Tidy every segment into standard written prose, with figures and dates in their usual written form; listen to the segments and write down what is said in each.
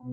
Hey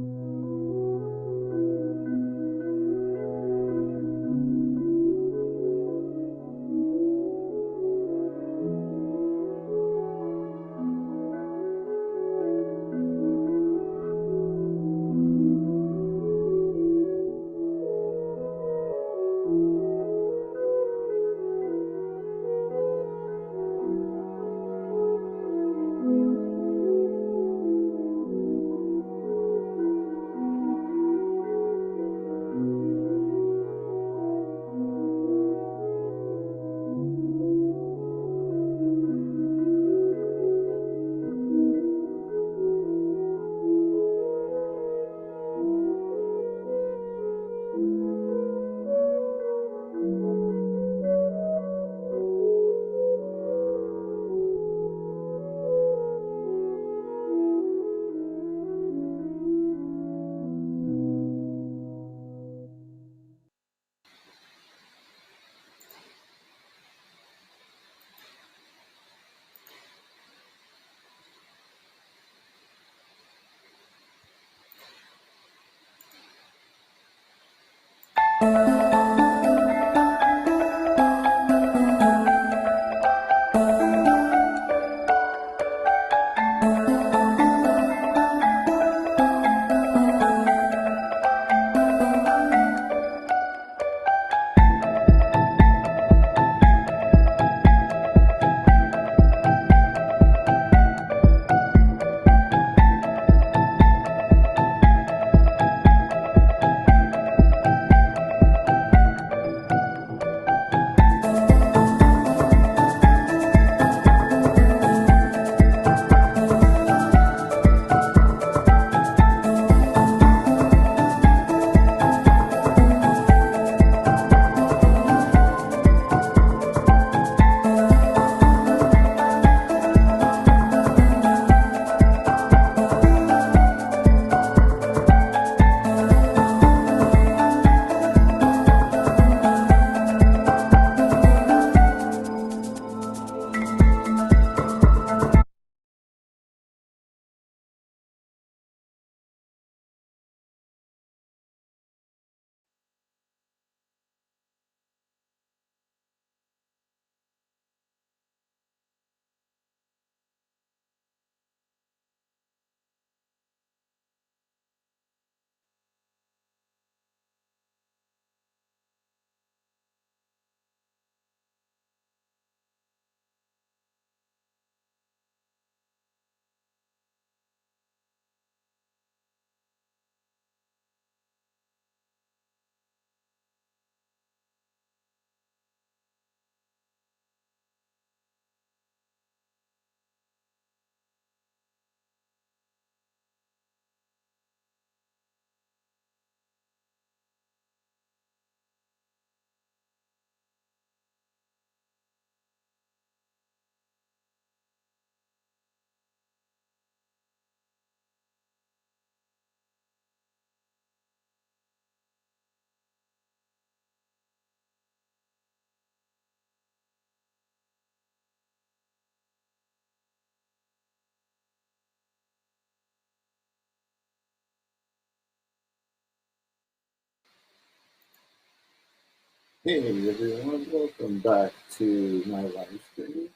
everyone, welcome back to my live stream.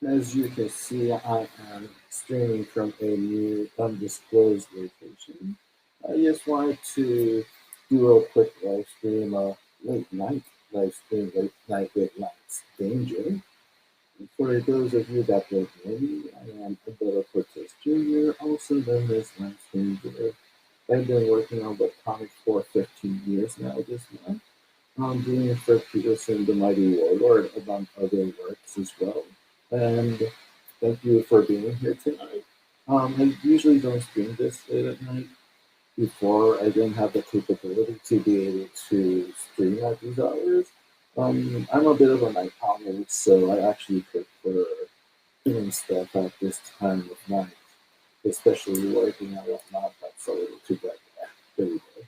As you can see, I am streaming from a new undisclosed location. I just wanted to do a quick live stream, late night live stream, late night with Lance Danger. For those of you that don't know me, I am a Bella Cortez Jr., also known as Lance Danger. I've been working on webcomics for 15 years now this month. I'm doing it for Peterson, the Mighty Warlord, among other works as well. And thank you for being here tonight. I usually don't stream this late at night. Before, I didn't have the capability to be able to stream at these hours. I'm a bit of a night owl, so I actually prefer doing stuff at this time of night, especially working and whatnot. That's a little too dark. There we go.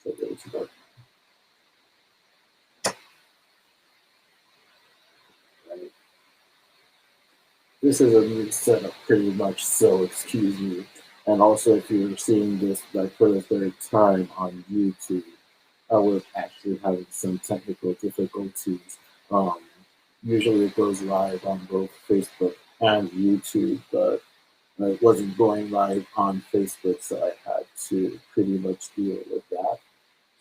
So a little too dark. Right? This is a new setup, pretty much, so excuse me. And also, if you're seeing this like for the third time on YouTube, I was actually having some technical difficulties. Um, Usually it goes live on both Facebook and YouTube, but it wasn't going live on Facebook, so I had to pretty much deal with that.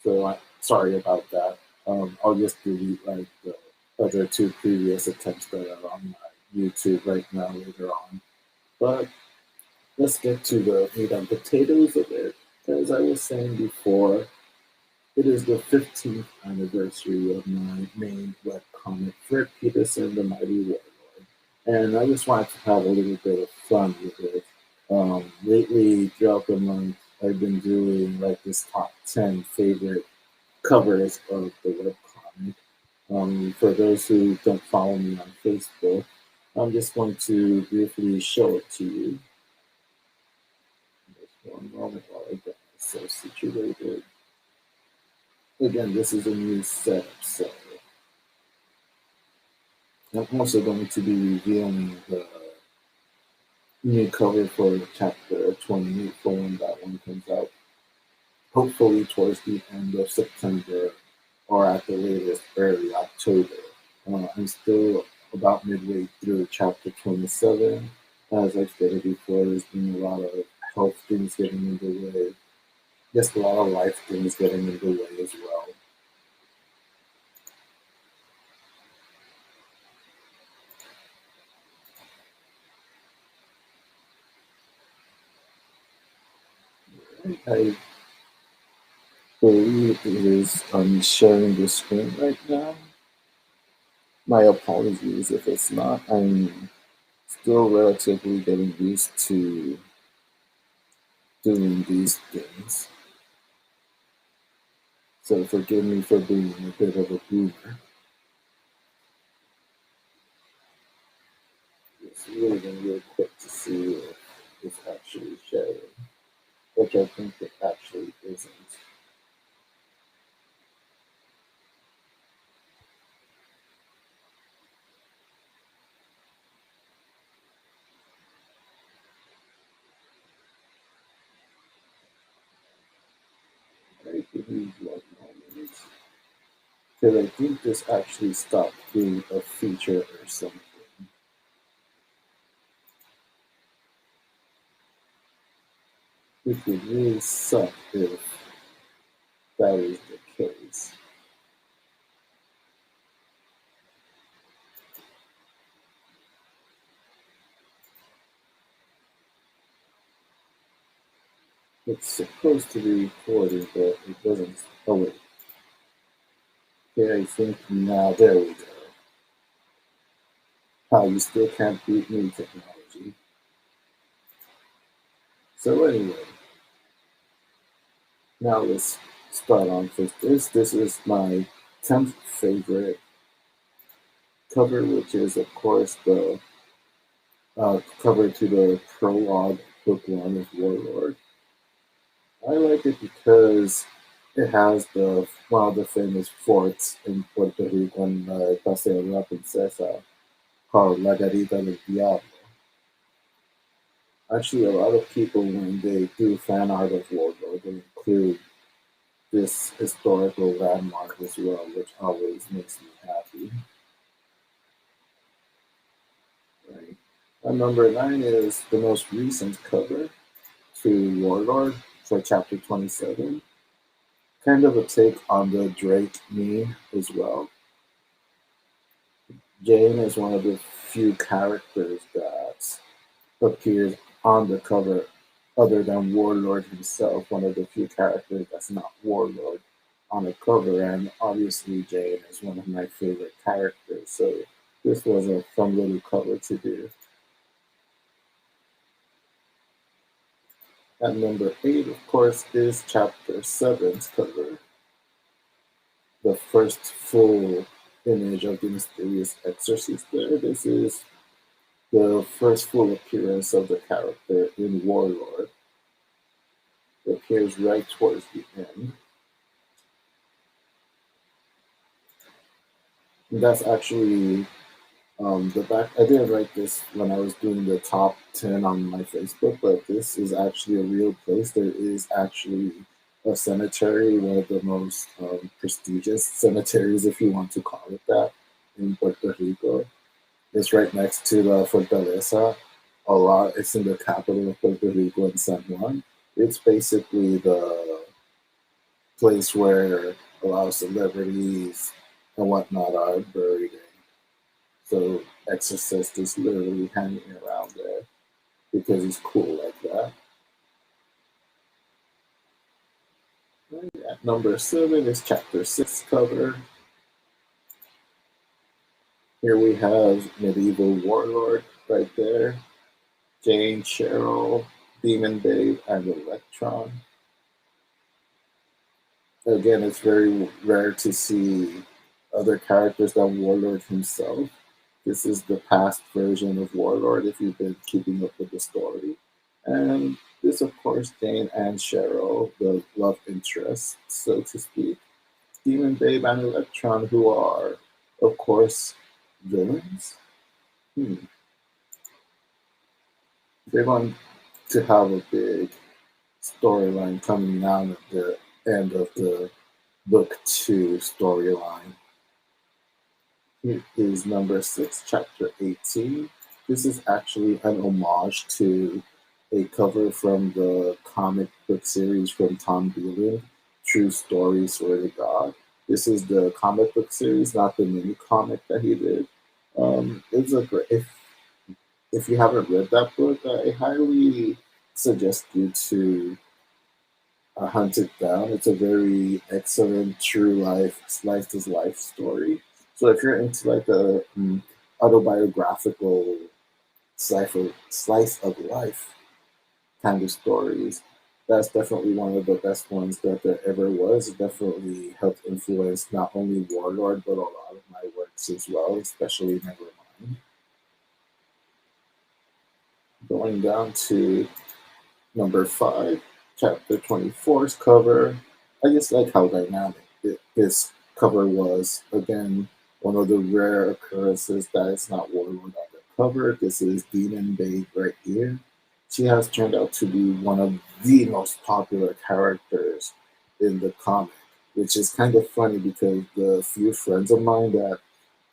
So sorry about that. I'll just delete like the other two previous attempts that are on my YouTube right now later on. But let's get to the meat and potatoes of it. As I was saying before, it is the 15th anniversary of my main webcomic, Fred Peterson, the Mighty Warlord. And I just wanted to have a little bit of fun with it. Lately, throughout the month, I've been doing like this top 10 favorite covers of the webcomic. For those who don't follow me on Facebook, I'm just going to briefly show it to you. Just one moment while I get myself situated. Again, this is a new setup, so I'm also going to be revealing the new cover for chapter 28 for when that one comes out. Hopefully towards the end of September or at the latest early October. I'm still about midway through chapter 27. As I've stated before, there's been a lot of health things getting in the way. Just a lot of life things getting in the way as well. I believe it is sharing the screen right now. My apologies if it's not. I'm still relatively getting used to doing these things. So forgive me for being a bit of a boomer. Just reading real quick to see if it's actually sharing, which I think it actually isn't. I believe one moment. Because I think this actually stopped being a feature or something. It would really suck if that is the case. It's supposed to be recording, but it doesn't. Oh wait. Okay, I think now there we go. How you still can't beat new technology. So anyway, now let's start on with this. This is my 10th favorite cover, which is of course the cover to the prologue book one of Warlord. I like it because it has the one of the famous forts in Puerto Rico and Paseo de la Princesa called La Garita del Diablo. Actually, a lot of people, when they do fan art of Warlord, they include this historical landmark as well, which always makes me happy. Right. And number 9 is the most recent cover to Warlord for chapter 27. Kind of a take on the Drake meme as well. Jane is one of the few characters that appears on the cover other than Warlord himself, one of the few characters that's not Warlord on the cover, and obviously Jane is one of my favorite characters, so this was a fun little cover to do. And number 8, of course, is chapter 7's cover, the first full image of the mysterious exorcist there. This is the first full appearance of the character in Warlord. It appears right towards the end. And that's actually The back, I didn't write this when I was doing the top 10 on my Facebook, but this is actually a real place. There is actually a cemetery, one of the most prestigious cemeteries, if you want to call it that, in Puerto Rico. It's right next to the Fortaleza. It's in the capital of Puerto Rico in San Juan. It's basically the place where a lot of celebrities and whatnot are buried in. So Exorcist is literally hanging around there because he's cool like that. Right, at number 7 is chapter 6 cover. Here we have Medieval Warlord right there. Jane, Cheryl, Demon Babe, and Electron. Again, it's very rare to see other characters than Warlord himself. This is the past version of Warlord if you've been keeping up with the story. And this, of course, Jane and Cheryl, the love interest, so to speak. Demon Babe and Electron, who are, of course, villains. Hmm. They want to have a big storyline coming out at the end of the book 2 storyline. Here is number 6, chapter 18. This is actually an homage to a cover from the comic book series from Tom Beelan, True Story, Swear to God. This is the comic book series, not the mini comic that he did. It's a great. If you haven't read that book, I highly suggest you to hunt it down. It's a very excellent true life slice of life story. So if you're into like a autobiographical slice of life kind of stories, that's definitely one of the best ones that there ever was. It definitely helped influence not only Warlord but a lot of my works as well, especially Nevermind. Going down to number 5, chapter 24's cover. I just like how dynamic this cover was. Again, one of the rare occurrences that it's not Warlord on the cover. This is Demon Babe right here. She has turned out to be one of the most popular characters in the comic, which is kind of funny because the few friends of mine that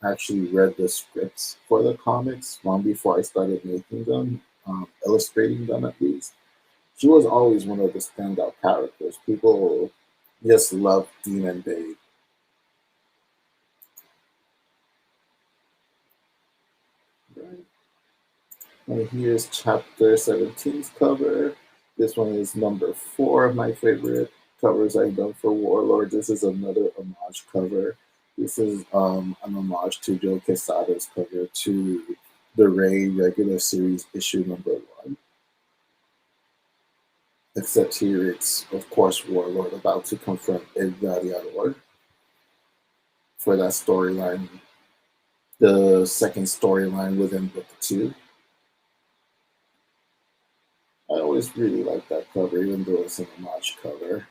actually read the scripts for the comics long before I started making them, illustrating them at least, she was always one of the standout characters. People just loved Demon Babe. Right? And here's chapter 17's cover. This one is number 4 of my favorite covers I've done for Warlord. This is another homage cover. This is an homage to Joe Quesada's cover to the Ray regular series issue number 1. Except here it's, of course, Warlord about to confront El Gladiador for that storyline, the second storyline within book 2. I always really like that cover, even though it's an homage cover.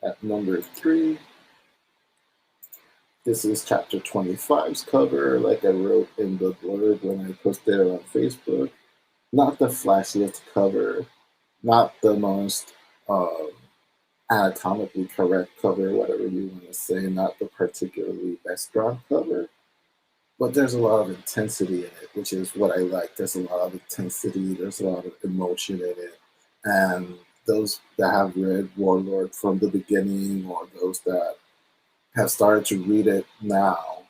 At number 3, this is chapter 25's cover, like I wrote in the blurb when I posted it on Facebook. Not the flashiest cover, not the most anatomically correct cover, whatever you want to say, not the particularly best drawn cover. But there's a lot of intensity in it, which is what I like. There's a lot of intensity, there's a lot of emotion in it. And those that have read Warlord from the beginning or those that have started to read it now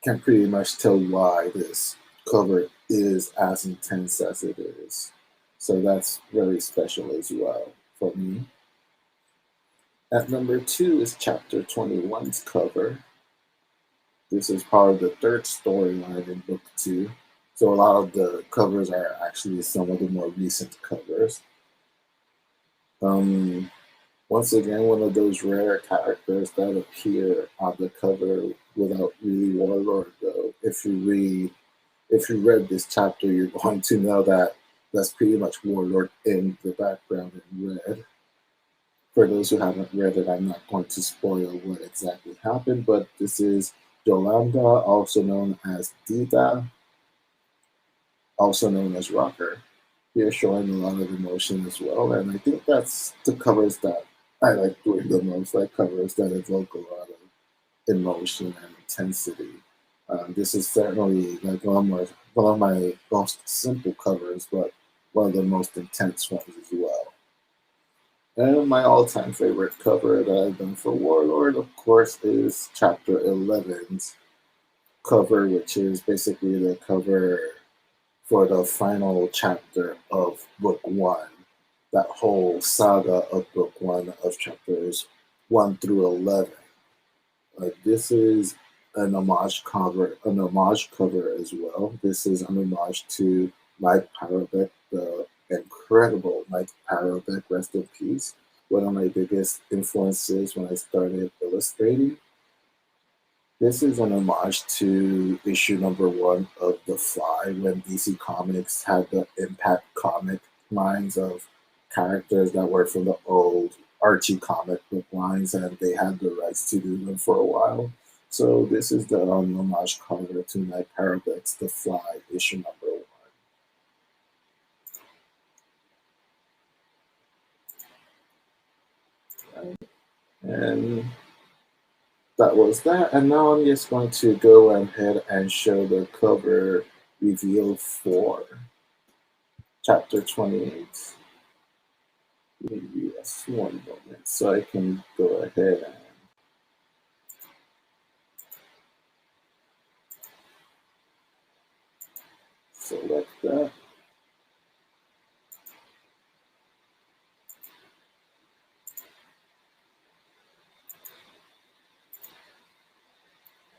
can pretty much tell why this cover is as intense as it is. So that's very special as well for me. At number 2 is chapter 21's cover. This is part of the third storyline in book 2. So a lot of the covers are actually some of the more recent covers. Once again, one of those rare characters that appear on the cover without really Warlord though. If you read this chapter, you're going to know that that's pretty much Warlord in the background in red. For those who haven't read it, I'm not going to spoil what exactly happened, but this is Yolanda, also known as Dita, also known as Rocker. Here showing a lot of emotion as well, and I think that's the covers that I like doing the most, like covers that evoke a lot of emotion and intensity. This is certainly like one of my most simple covers, but one of the most intense ones as well. And my all-time favorite cover that I've done for Warlord, of course, is Chapter 11's cover, which is basically the cover for the final chapter of Book One. That whole saga of Book One of chapters 1 through 11. This is an homage cover as well. This is an homage to Mike Parobeck, the incredible Mike Parobeck, rest in peace. One of my biggest influences when I started illustrating. This is an homage to issue number 1 of The Fly when DC Comics had the Impact comic lines of characters that were from the old Archie comic book lines, and they had the rights to do them for a while. So this is the homage cover to my Parabex The Fly issue number 1. And that was that. And now I'm just going to go ahead and show the cover reveal for chapter 28. Maybe just one moment so I can go ahead and select that.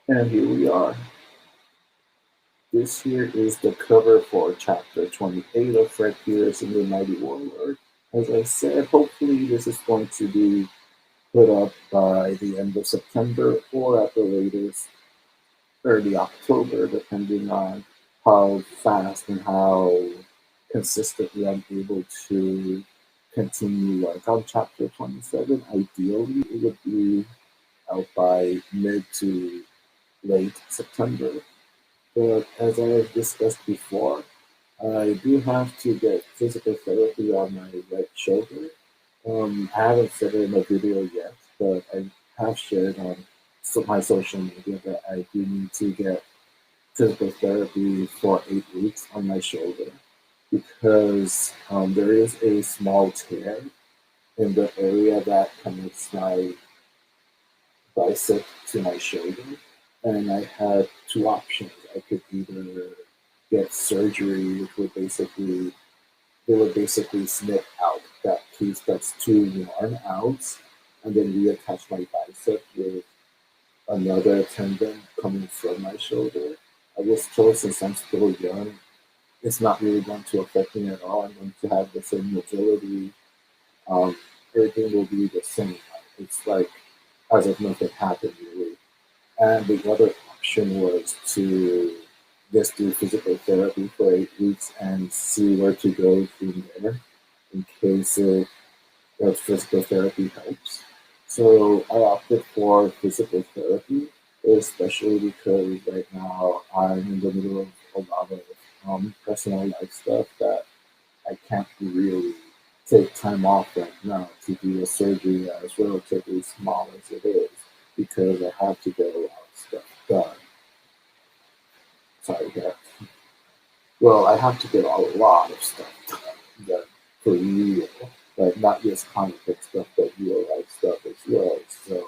And here we are. This here is the cover for chapter 28 of Fred Pierce and the Mighty Warlord. As I said, hopefully this is going to be put up by the end of September or at the latest early October, depending on how fast and how consistently I'm able to continue work on chapter 27. Ideally, it would be out by mid to late September. But as I have discussed before, I do have to get physical therapy on my right shoulder. I haven't said it in a video yet, but I have shared on my social media that I do need to get physical therapy for 8 weeks on my shoulder because there is a small tear in the area that connects my bicep to my shoulder. And I had two options. I could either get surgery, which would basically they would basically snip out that piece that's too worn out and then reattach my bicep with another tendon coming from my shoulder. I was told since I'm still young, it's not really going to affect me at all. I'm going to have the same mobility. Um, Everything will be the same. It's like as if nothing happened really. And the other option was to just do physical therapy for 8 weeks and see where to go from there in case physical therapy helps. So I opted for physical therapy, especially because right now I'm in the middle of a lot of personal life stuff that I can't really take time off right now to do a surgery as relatively small as it is because I have to get a lot of stuff done. Sorry, guys. Well, I have to get a lot of stuff done for real, like not just comic book stuff, but real life stuff as well. So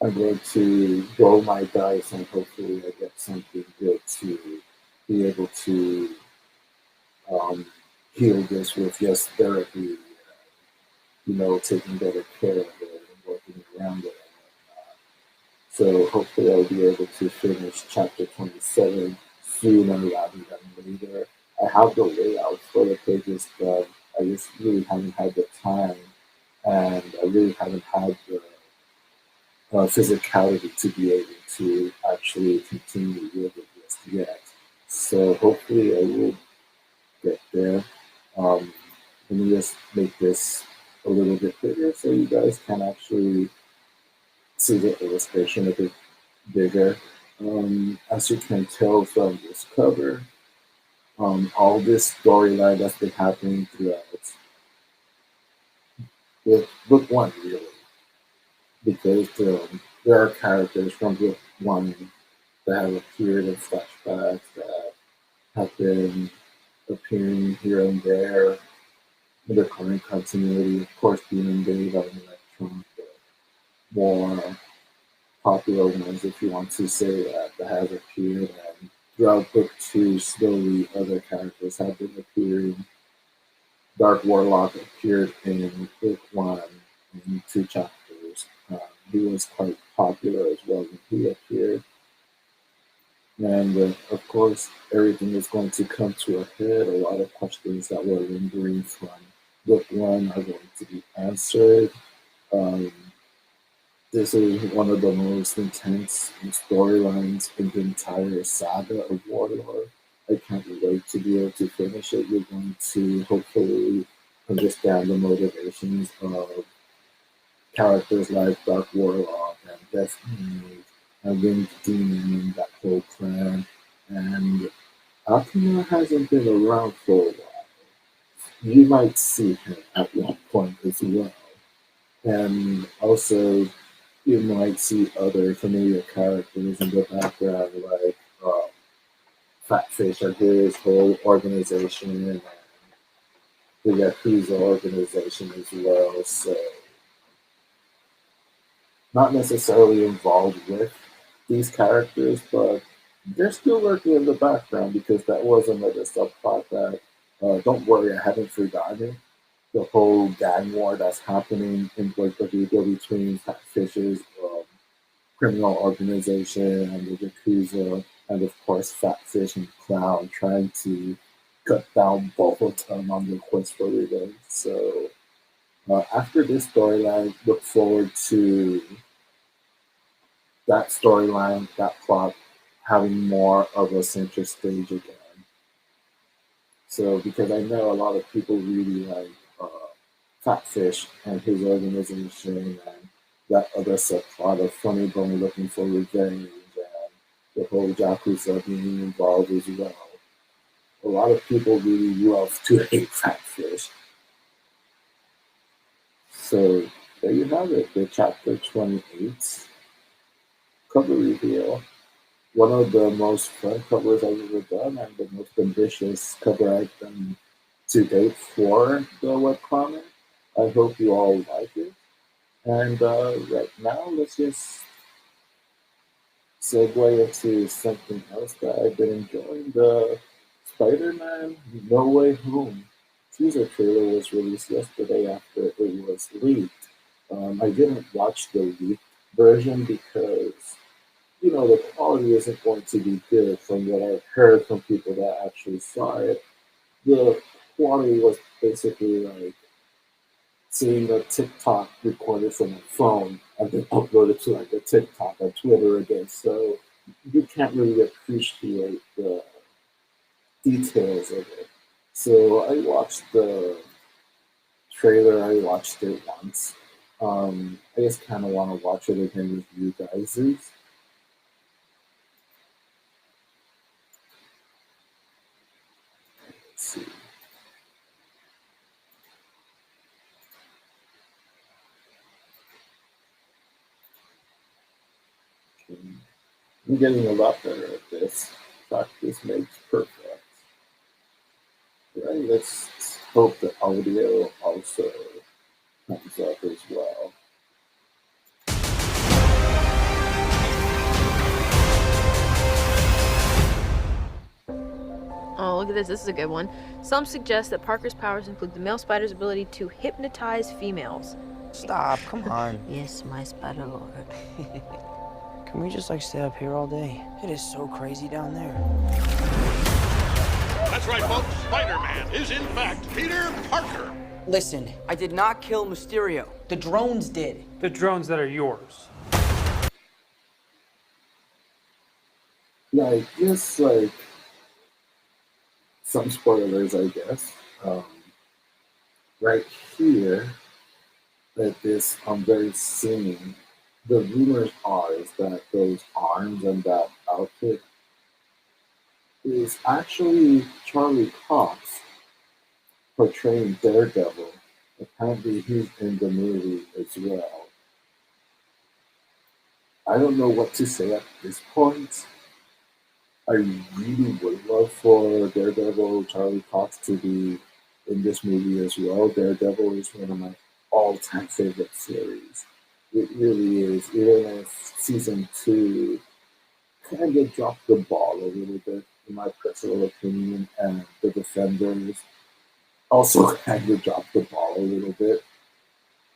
I'm going to roll my dice and hopefully I get something good to be able to um, heal this with just therapy, taking better care of it and working around it. So hopefully I'll be able to finish chapter 27 sooner rather than later. I have the layout for the pages, but I just really haven't had the time and I really haven't had the physicality to be able to actually continue with it just yet. So hopefully I will get there. Let me just make this a little bit bigger so you guys can actually see the illustration a bit bigger. As you can tell from this cover, all this storyline that's been happening throughout with book one, really, because there are characters from book one that have appeared in flashbacks that have been appearing here and there in the current continuity. Of course, Demon Dave and Electron, the more popular ones, if you want to say that, that have appeared. And throughout book two, slowly other characters have been appearing. Dark Warlock appeared in book one in two chapters. He was quite popular as well when he appeared. And of course, everything is going to come to a head. A lot of questions that were lingering from book one are going to be answered. Um, this is one of the most intense storylines in the entire saga of Warlord. I can't wait to be able to finish it. You're going to hopefully understand the motivations of characters like Dark Warlock and Death Knight and Winged Demon and that whole clan. And Alchema hasn't been around for a while. You might see him at one point as well. And also, you might see other familiar characters in the background, like Fatfish and his whole organization, and the Yakuza organization as well. So, not necessarily involved with these characters, but they're still working in the background because that was another subplot that, don't worry, I haven't forgotten the whole gang war that's happening in Puerto Rico between Fatfish's criminal organization and the Yakuza, and of course Fatfish and Clown trying to cut down both of them on their quest for revenge. So after this storyline, look forward to that storyline, that plot having more of a center stage again. So because I know a lot of people really like Fatfish and his organization and that other subplot of Funny Bone looking for revenge and the whole Yakuza being involved as well. A lot of people really love to hate Fatfish. So there you have it, the chapter 28 cover reveal. One of the most fun covers I've ever done and the most ambitious cover I've done to date for the webcomic. I hope you all like it. And right now, let's just segue into something else that I've been enjoying. The Spider-Man No Way Home teaser trailer was released yesterday after it was leaked. I didn't watch the leaked version because, you know, the quality isn't going to be good from what I've heard from people that actually saw it. The quality was basically like seeing a TikTok recorded from a phone and then uploaded to like a TikTok or Twitter again. So you can't really appreciate the details of it. So I watched the trailer, I watched it once. I just kind of want to watch it again with you guys. Let's see. Okay. I'm getting a lot better at this. Practice makes perfect. Right? Let's hope the audio also comes up as well. Oh, look at this. This is a good one. Some suggest that Parker's powers include the male spider's ability to hypnotize females. Stop, come on. Yes, my spider lord. Can we just like stay up here all day? It is so crazy down there. That's right, folks. Spider-Man is in fact Peter Parker. Listen, I did not kill Mysterio. The drones did. The drones that are yours. Like, just like some spoilers, I guess. Right here, at this very seeming. The rumors are is that those arms and that outfit is actually Charlie Cox portraying Daredevil. Apparently, he's in the movie as well. I don't know what to say at this point. I really would love for Daredevil Charlie Cox to be in this movie as well. Daredevil is one of my all-time favorite series. It really is. Even if season 2 kind of dropped the ball a little bit, in my personal opinion, and the Defenders also kind of dropped the ball a little bit.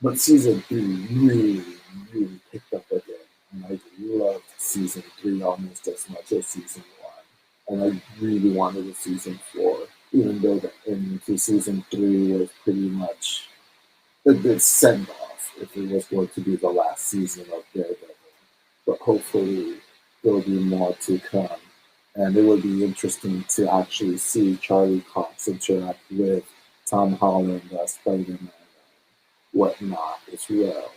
But season 3 really, really picked up again. And I loved season 3 almost as much as season 1. And I really wanted a season 4, even though the ending to season 3 was pretty much a good send off if it was going to be the last season of Daredevil. But hopefully there'll be more to come. And it would be interesting to actually see Charlie Cox interact with Tom Holland, Spider-Man, and whatnot as well.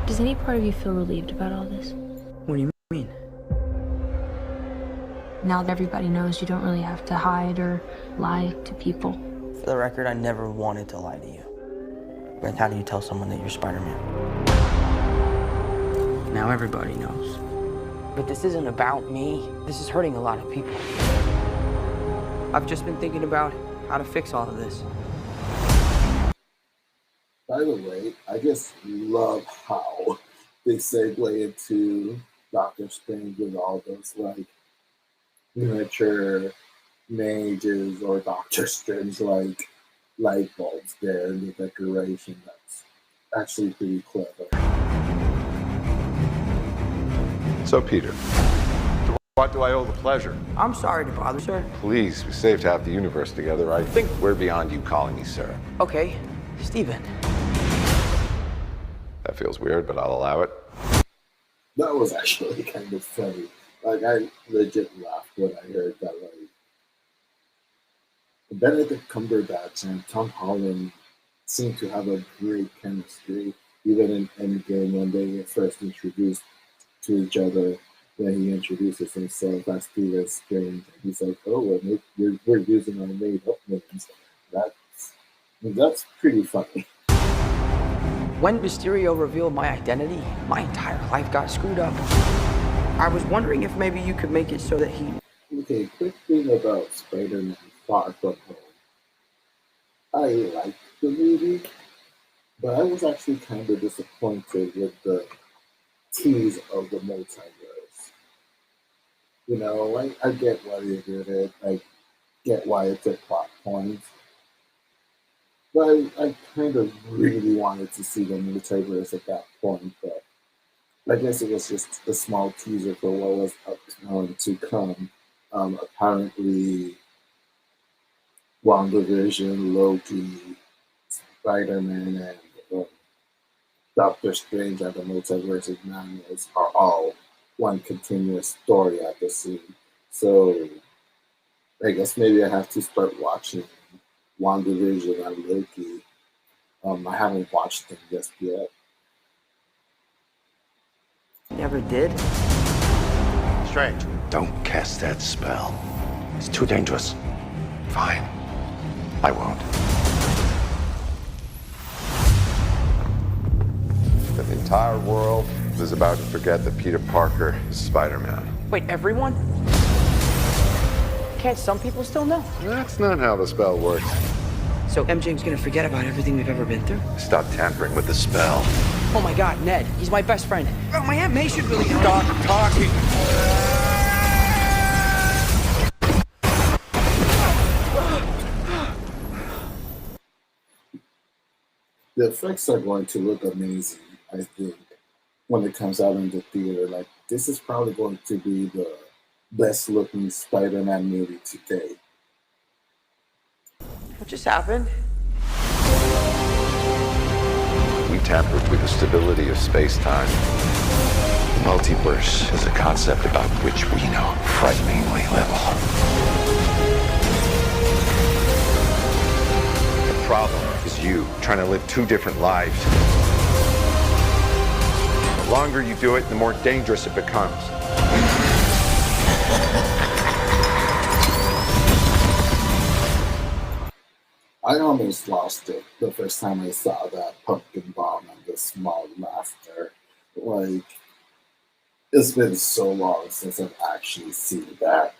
Does any part of you feel relieved about all this? What do you mean? Now that everybody knows you don't really have to hide or lie to people. For the record, I never wanted to lie to you. But how do you tell someone that you're Spider-Man? Now everybody knows. But this isn't about me. This is hurting a lot of people. I've just been thinking about how to fix all of this. By the way, I just love how they segue into Doctor Strange with all those like miniature mages or Doctor Strange like light bulbs there in the decoration. That's actually pretty clever. So, Peter, to what do I owe the pleasure? I'm sorry to bother, sir. Please, we saved half the universe together. I think we're beyond you calling me sir. Okay, Steven. That feels weird, but I'll allow it. That was actually kind of funny. Like, I legit laughed when I heard that. Like, Benedict Cumberbatch and Tom Holland seem to have a great chemistry, even in Endgame when they were first introduced to each other. When he introduces himself as Stephen Strange, and he's like, "Oh, we're using our made-up names." That's pretty funny. When Mysterio revealed my identity, my entire life got screwed up. I was wondering if maybe you could make it so that he... Okay, quick thing about Spider-Man Far From Home. I liked the movie, but I was actually kind of disappointed with the tease of the multiverse. You know, I get why they did it. I get why it's a plot point. But I kind of really wanted to see the multiverse at that point, but I guess it was just a small teaser for what was to come. Apparently, WandaVision, Loki, Spider-Man, and Doctor Strange and the Multiverse of Madness are all one continuous story at the scene. So I guess maybe I have to start watching WandaVision and Loki. I haven't watched them just yet. Never did? Strange. Don't cast that spell. It's too dangerous. Fine. I won't. The entire world is about to forget that Peter Parker is Spider-Man. Wait, everyone? Can't some people still know? That's not how the spell works. So MJ's gonna forget about everything we've ever been through? Stop tampering with the spell. Oh my god, Ned, he's my best friend. Oh, my Aunt May should really stop talking. The effects are going to look amazing, I think, when it comes out in the theater. Like, this is probably going to be the best looking Spider-Man movie today. What just happened? We tampered with the stability of space-time. The multiverse is a concept about which we know frighteningly little. problem is you trying to live two different lives. The longer you do it, the more dangerous it becomes. I almost lost it the first time I saw that pumpkin bomb and the small laughter. Like, it's been so long since I've actually seen that.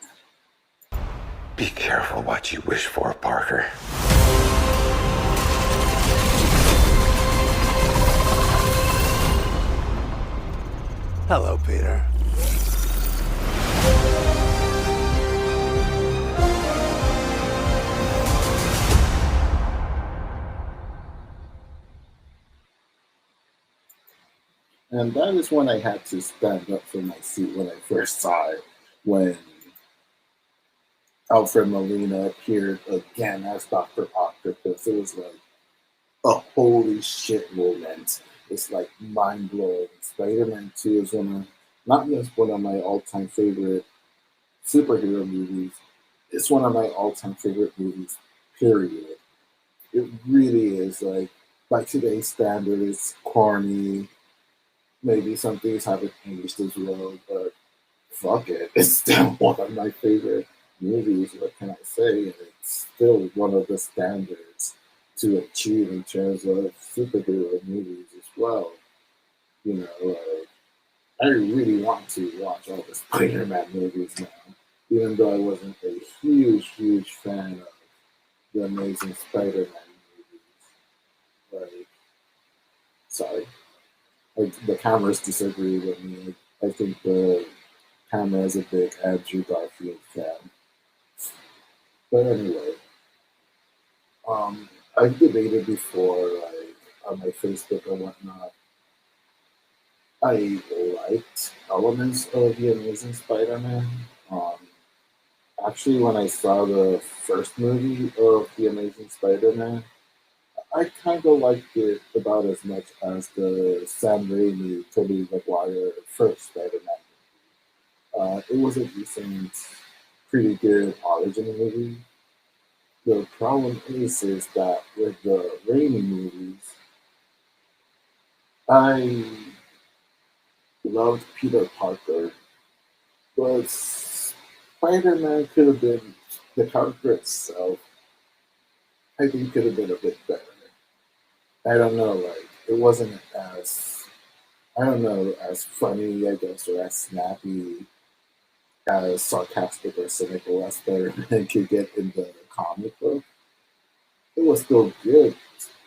Be careful what you wish for, Parker. Hello, Peter. And that is when I had to stand up from my seat when I first saw it, when Alfred Molina appeared again as Dr. Octopus. It was like a holy shit moment. It's like mind blowing. Spider-Man 2 is not just one of my all-time favorite superhero movies, it's one of my all-time favorite movies, period. It really is. Like, by today's standard, it's corny. Maybe some things haven't aged as well, but fuck it. It's still one of my favorite movies. What can I say? And it's still one of the standards to achieve in terms of superhero movies as well. You know, I really want to watch all the Spider-Man movies now, even though I wasn't a huge fan of the Amazing Spider-Man movies. Like, sorry. Like, the cameras disagree with me. I think the camera is a big Andrew Garfield fan. But anyway, I've debated before, like, on my Facebook and whatnot. I liked elements of The Amazing Spider-Man. Actually, when I saw the first movie of The Amazing Spider-Man, I kind of liked it about as much as the Sam Raimi, Tobey Maguire first Spider-Man. It was a decent, pretty good origin movie. The problem is that with the Raimi movies, I loved Peter Parker, but Spider-Man could have been, the character itself, I think could have been a bit better. I don't know, like, it wasn't as, I don't know, as funny, I guess, or as snappy, as sarcastic or cynical as Spider-Man could get in the comic book. It was still good.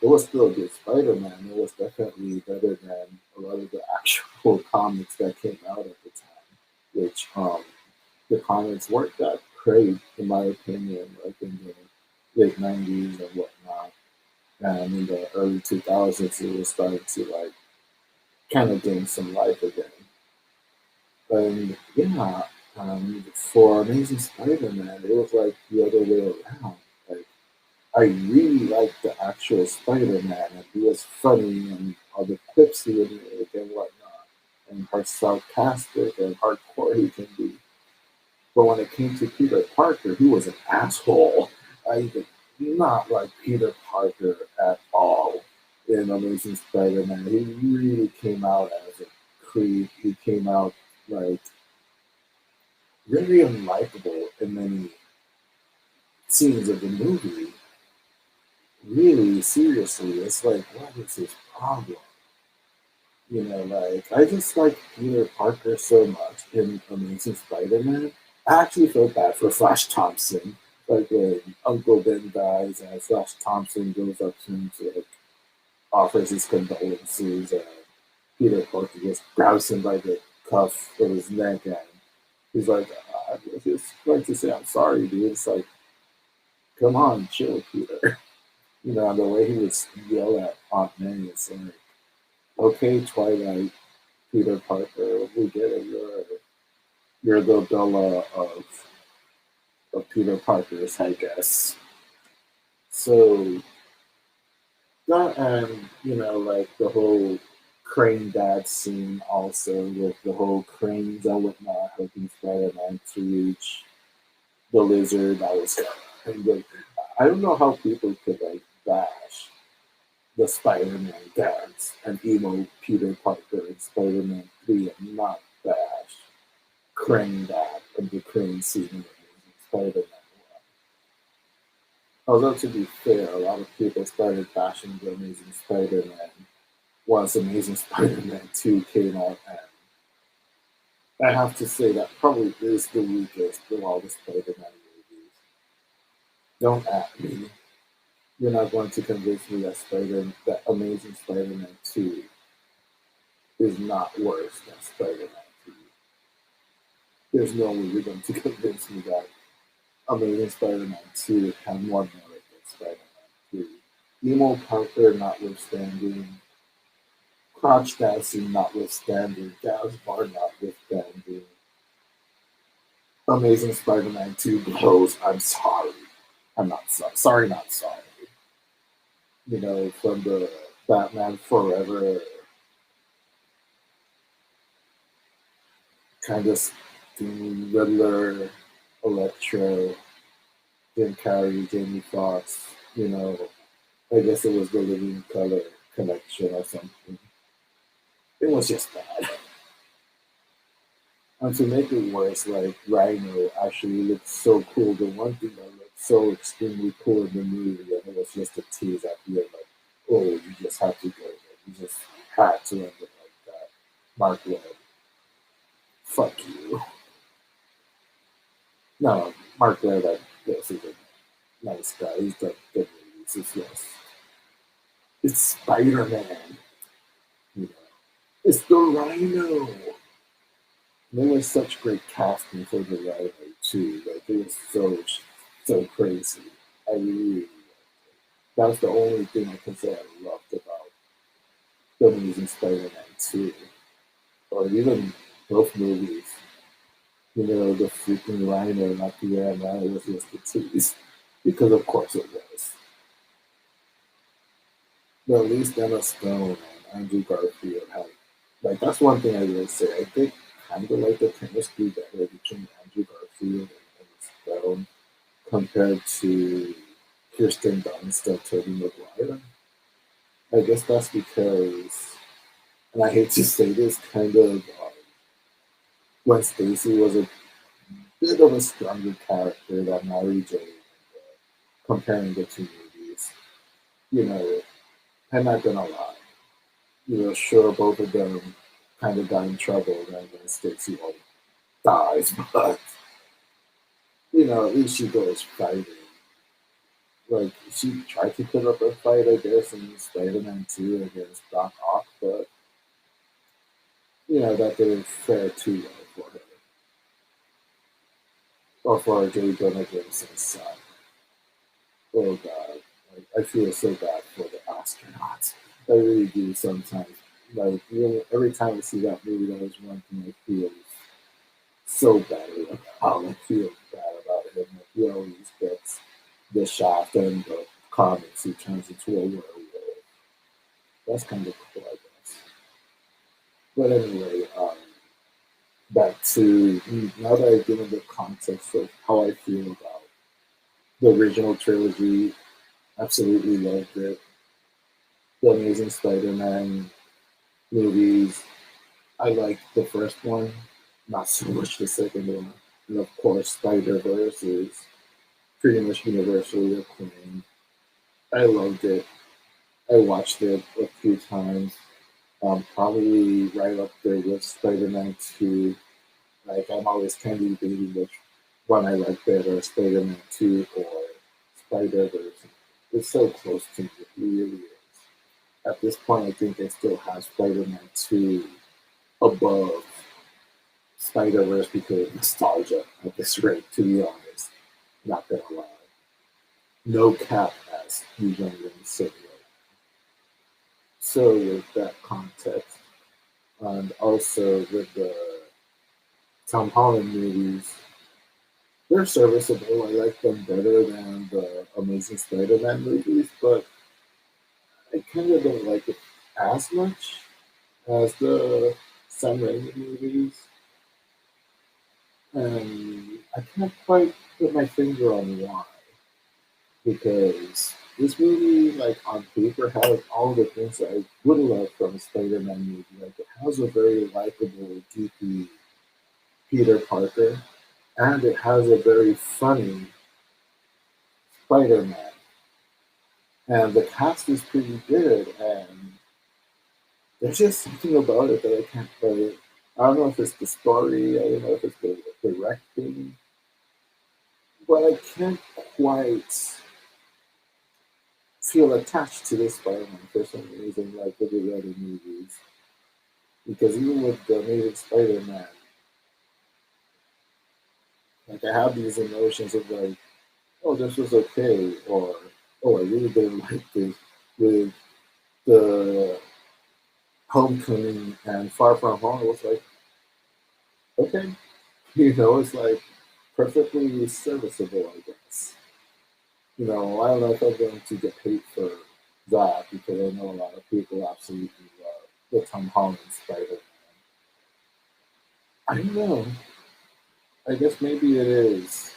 It was still a good Spider-Man. It was definitely better than a lot of the actual comics that came out at the time, which the comics weren't that great, in my opinion, like in the late 90s and whatnot. And in the early 2000s, it was starting to, like, kind of gain some life again. And yeah, for Amazing Spider-Man, it was like the other way around. Like, I really liked the actual Spider-Man, and he was funny, and all the clips he would make and whatnot, and how sarcastic and hardcore he can be. But when it came to Peter Parker, he was an asshole. I did not like Peter Parker at all in Amazing Spider-Man. He really came out as a creep. He came out, like, very unlikable in many scenes of the movie. Really, seriously, it's like, what is his problem? You know, like, I just like Peter Parker so much in Amazing Spider-Man. I actually felt bad for Flash Thompson. Like, when Uncle Ben dies and Flash Thompson goes up to him to, like, offers his condolences, and Peter Parker just grabs him by the cuff of his neck, and he's like, I was just going to say, I'm sorry, dude. It's like, come on, chill, Peter. You know, and the way he would yell at Aunt May, it's like, okay, Twilight, Peter Parker, we get it. You're the Bella of Peter Parker's, I guess. So that, and you know, like the whole Crane dad scene, also with the whole cranes and whatnot, helping Spider-Man to reach the lizard. That was kind of, I don't know how people could, like, bash the Spider-Man dance and emo Peter Parker in Spider-Man 3 and not bash Crane that and the Crane scene in Spider-Man 1. Although to be fair, a lot of people started bashing the Amazing Spider-Man once Amazing Spider-Man 2 came out, and I have to say that probably is the weakest of all the Spider-Man movies. Don't at me. You're not going to convince me that Amazing Spider-Man 2 is not worse than Spider-Man 3. There's no way you're going to convince me that Amazing Spider-Man 2 had more merit than Spider-Man 3. Emo Parker notwithstanding, crotch dancing notwithstanding, gas bar notwithstanding, Amazing Spider-Man 2 blows. I'm sorry. I'm not sorry. Sorry, not sorry. You know, from the Batman Forever kind of thing, Riddler, Electro, Jim Carrey, Jamie Foxx, you know, I guess it was the Living Color collection or something. It was just bad. And to make it worse, like Rhino actually looked so cool. The one thing that looked so extremely cool in the movie, and it was just a tease at the end, like, oh, you just had to go there. You just had to end it like that. Mark Webb. Fuck you. No, Mark Webb, I guess, is a nice guy. He's done good movies. It's just, it's Spider-Man. You know, it's the Rhino. There was such great casting for the Rhino too. Like it was so crazy. I really loved it. That was the only thing I can say I loved about the Amazing Spider-Man 2, or even both movies. You know, the freaking Rhino at the end, that was just a tease, because of course it was. But at least Emma Stone and Andrew Garfield had, like, that's one thing I will say. I think kind of like the chemistry better between Andrew Garfield and Emma Stone compared to Kirsten Dunst and Tobey Maguire. I guess that's because, and I hate to say this, kind of Gwen Stacy was a bit of a stronger character than Mary Jane. Comparing the two movies, you know, I'm not gonna lie. You know, sure, both of them kind of got in trouble and then Stacy dies, but you know, at least she goes fighting. Like she tried to put up a fight, I guess, in Spider-Man 2 against Doc Ock, but you know that didn't fare too well for her or for J. Jonah Jameson's son. Oh God, like, I feel so bad for the astronauts. I really do sometimes. Like, you know, every time I see that movie, that is one thing I feel so badly about. I feel bad about him. Like, he always gets the shaft and the comics. He turns into a werewolf. That's kind of cool, I guess. But anyway, back to now that I've given the context of how I feel about the original trilogy, absolutely loved it. The Amazing Spider-Man movies, I liked the first one, not so much the second one. And of course, Spider-Verse is pretty much universally acclaimed. I loved it. I watched it a few times. Probably right up there with Spider-Man 2. Like, I'm always kind of debating which one I like better, Spider-Man 2 or Spider-Verse. It's so close to me, it really is. At this point, I think I still have Spider-Man 2 above Spider-Verse because of nostalgia at this rate, to be honest. Not gonna lie. No cap, as you young women say. So with that context, and also with the Tom Holland movies, they're serviceable. I like them better than the Amazing Spider-Man movies, but I kind of don't like it as much as the Sam Raimi movies. And I can't quite put my finger on why. Because this movie, like on paper, has all the things that I would love from a Spider-Man movie. Like it has a very likable, goofy Peter Parker, and it has a very funny Spider-Man. And the cast is pretty good, and there's just something about it that I can't play. I don't know if it's the story, I don't know if it's the directing, but I can't quite feel attached to this Spider-Man for some reason, like with the other movies. Because even with the Amazing Spider-Man, like I have these emotions of like, oh, this was okay, or oh, I really didn't like this. With the Homecoming and Far From Home, it was like, okay, it's like perfectly serviceable, I guess. I don't know if I'm going to get hate for that because I know a lot of people absolutely love the Tom Holland Spider-Man. I don't know. I guess maybe it is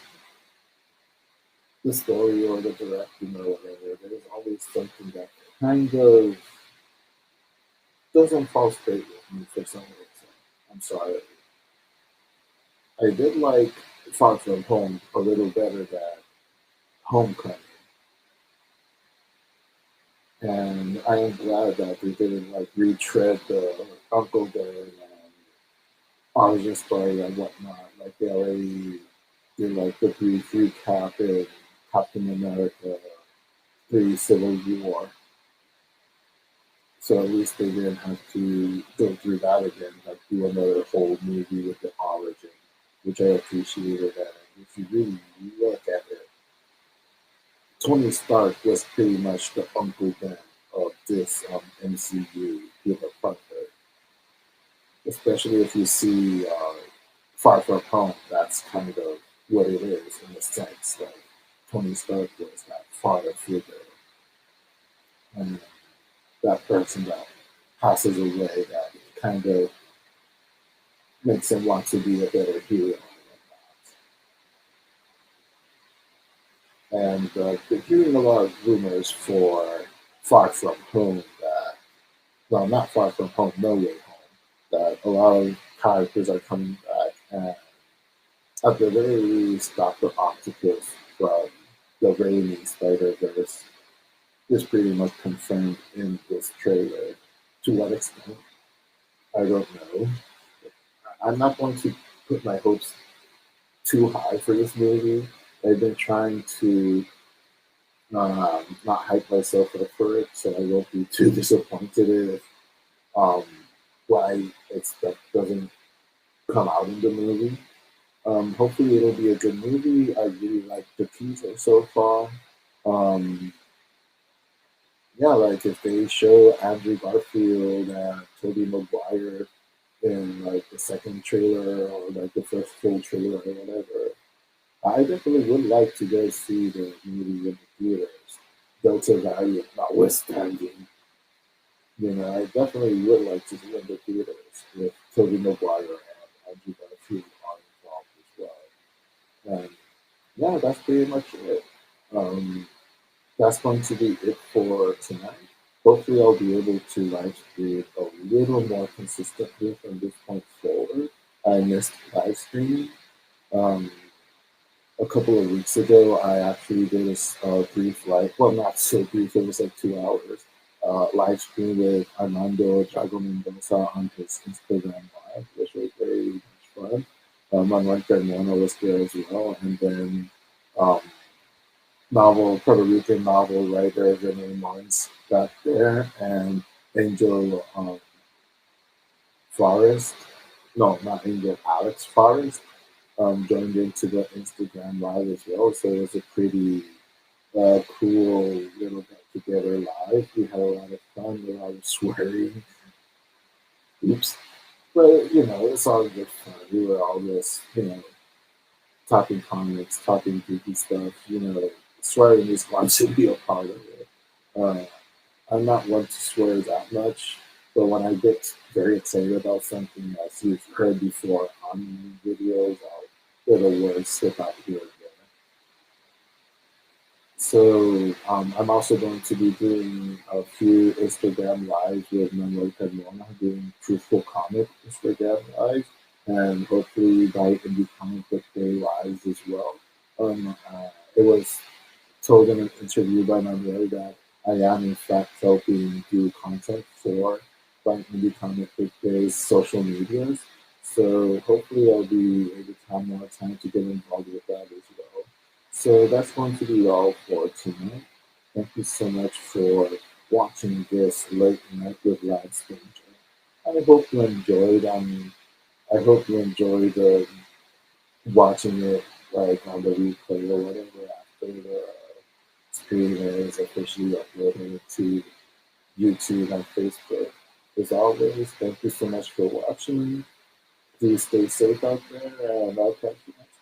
the story or the directing or whatever. There's always something that kind of doesn't fall straight with me for some reason. I'm sorry. I did like Far From Home a little better than Homecoming. And I am glad that they didn't like retread the Uncle Ben and origin story and whatnot. Like they already did like the brief recap in Captain America pre-Civil War. So at least they didn't have to go through that again, like do another whole movie with the origin, which I appreciated. And if you really look at it, Tony Stark was pretty much the Uncle Ben of this MCU Peter Parker. Especially if you see Far From Home, that's kind of what it is in a sense. Like Tony Stark was that father figure, and that person that passes away that kind of makes him want to be a better hero. And been hearing a lot of rumors for Far From Home that, well, not Far From Home, No Way Home, that a lot of characters are coming back, and at the very least, Dr. Octopus from the Raimi Spider-Verse is pretty much confirmed in this trailer. To what extent? I don't know. I'm not going to put my hopes too high for this movie. I've been trying to not hype myself up for it, so I won't be too disappointed if what I expect doesn't come out in the movie. Hopefully it'll be a good movie. I really like the teaser so far. Yeah, like if they show Andrew Garfield and Tobey Maguire in like the second trailer or like the first full trailer or whatever, I definitely would like to go see the movie in the theaters. Delta variant notwithstanding, I definitely would like to see it in the theaters with Tobey Maguire and Andrew Garfield are involved as well. And yeah, that's pretty much it. That's going to be it for tonight. Hopefully, I'll be able to live stream a little more consistently from this point forward. I missed live streaming. A couple of weeks ago, I actually did a brief live, well, not so brief, it was like 2 hours, live stream with Armando Drago Mendoza on his Instagram Live, which was very much fun. Manuel Carmona was there as well, and then Puerto Rican novel writer Renee Mons back there, and Angel Forrest, no, not Angel, Alex Forrest, joined into the Instagram Live as well. So it was a pretty cool little get together live. We had a lot of fun, a lot of swearing. Oops. But, it's all good fun. We were all just, talking comics, talking goofy stuff, swearing is going to be a part of it. I'm not one to swear that much, but when I get very excited about something, as you've heard before on videos, I'll little words slip out here and So I'm also going to be doing a few Instagram lives with Manuel Carmona, doing Truthful Comic Instagram lives, and hopefully by Indie Comic Book Day lives as well. It was told in an interview by Manuel that I am in fact helping do content for by Indie Comic Book Day's social medias. So hopefully I'll be able to have more time to get involved with that as well. So that's going to be all for tonight. Thank you so much for watching this late night with Live Stranger. I hope you enjoyed. I hope you enjoyed watching it like on the replay or whatever after the stream is officially uploaded to YouTube and Facebook. As always, thank you so much for watching. Please stay safe out there, and I'll catch you next time.